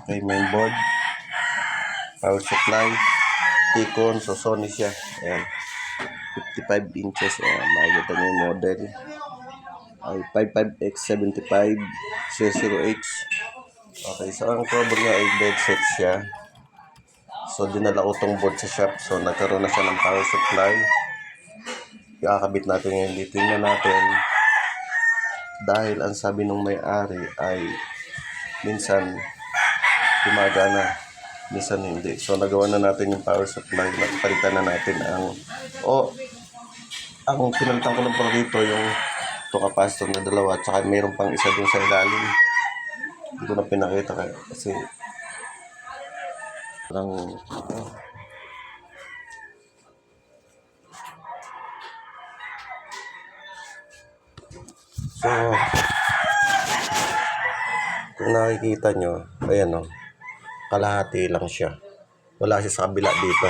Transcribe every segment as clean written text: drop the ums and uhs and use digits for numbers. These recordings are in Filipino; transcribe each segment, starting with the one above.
Okay, mainboard, power supply, T-con, so Sony siya. Ayan, 55 inches. Ayan, makikita nyo yung model. Ay 55X75 C0H. Okay, so ang trouble niya ay dead set siya. So dinala ko tong board sa shop. So nagkaroon na siya ng power supply. Ikakabit natin ngayon dito. Tingnan natin. Dahil ang sabi nung may-ari ay minsan gumagana, minsan hindi. So nagawa na natin yung power supply. Nagpalitan na natin ang pinalitan ko lang pala dito yung capacitor na dalawa, at saka mayroon pang isa dun sa ilalim. Hindi ko na pinakita kasi parang so kung nakikita nyo, ayan o, kalahati lang siya. Wala siya sa kabila dito.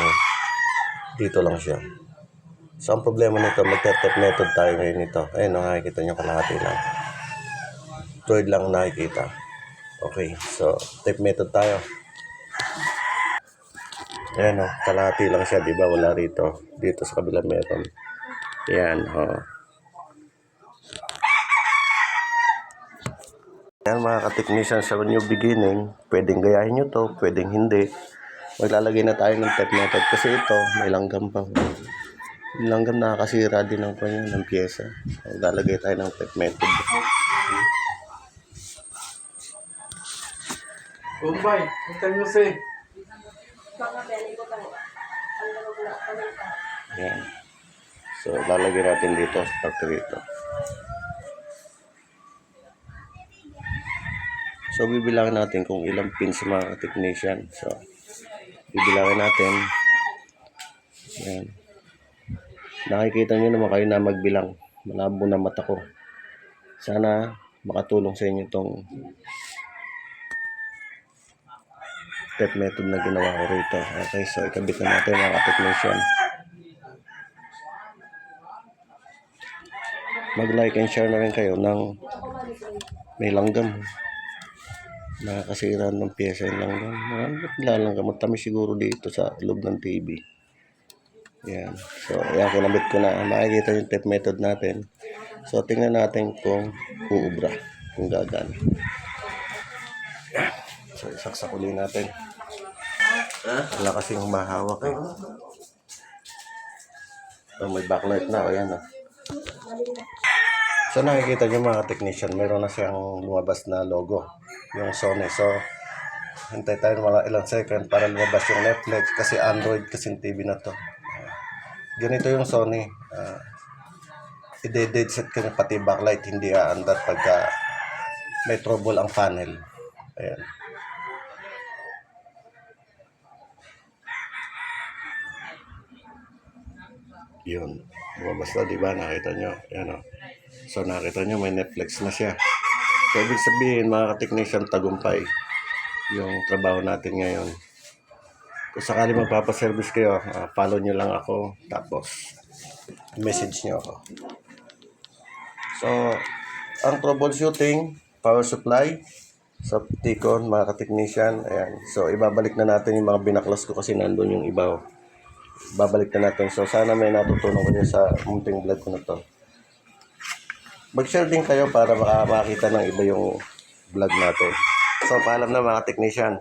Dito lang siya. So ang problema nito, magte-tape method tayo ngayon nito. Ayan o, nakikita nyo, kalahati lang. Third lang nakikita. Okay, so tape method tayo. Ayan o, kalahati lang siya, diba? Wala rito. Dito sa kabila meron. Ayan o. Ayan mga ka-technician, sa new beginning, pwedeng gayahin nyo to, pwedeng hindi. Maglalagay na tayo ng tape method kasi ito, may langgam pa. Yung langgam nakakasira din ng kanya ng pyesa. Maglalagay tayo ng tape method. Bombay, punta nyo si. Ayan. So, lalagay natin dito sa factory ito. So, bibilangin natin kung ilang pins mga technician. So, bibilangin natin. Ayan. Nakikita nyo naman kayo na magbilang. Malabo na mata ko. Sana makatulong sa inyo itong tape method na ginawa ko rito. Okay, so ikabit na natin mga technician. Mag-like and share na rin kayo ng may langgam. Nakakasira ng pyesa yung langgam. Lalanggam. Matamis siguro dito sa loob ng TV. Yan. So, ayan, kinabit ko na. Makikita yung tape method natin. So, tingnan natin kung uubra. Kung gagana. So, isaksak uli natin. Wala kasing humahawak eh. So, may backlight na. Ayan na. So, nakikita nyo mga technician, meron na siyang lumabas na logo. Yung Sony. So, hintay tayo mga ilang second para lumabas yung Netflix. Kasi Android kasing TV na to. Ganito yung Sony. I-dead set ka na pati backlight. Hindi aandar pagka may trouble ang panel. Ayan. Yun. Lumabas na, diba? Nakita nyo. Ayan o. So, nakita nyo, may Netflix na siya. So, ibig sabihin, mga ka-technician, tagumpay yung trabaho natin ngayon. Kung sakali magpapaservice kayo, follow nyo lang ako, tapos message nyo ako. So, ang troubleshooting, power supply, sa T-con, mga ka-technician, ayan. So, ibabalik na natin yung mga binaklas ko kasi nandun yung iba. Babalik na natin. So, sana may natutunan kayo sa munting vlog ko na to. Mag-share din kayo para makakita ng iba yung vlog natin. So, paalam na mga technician.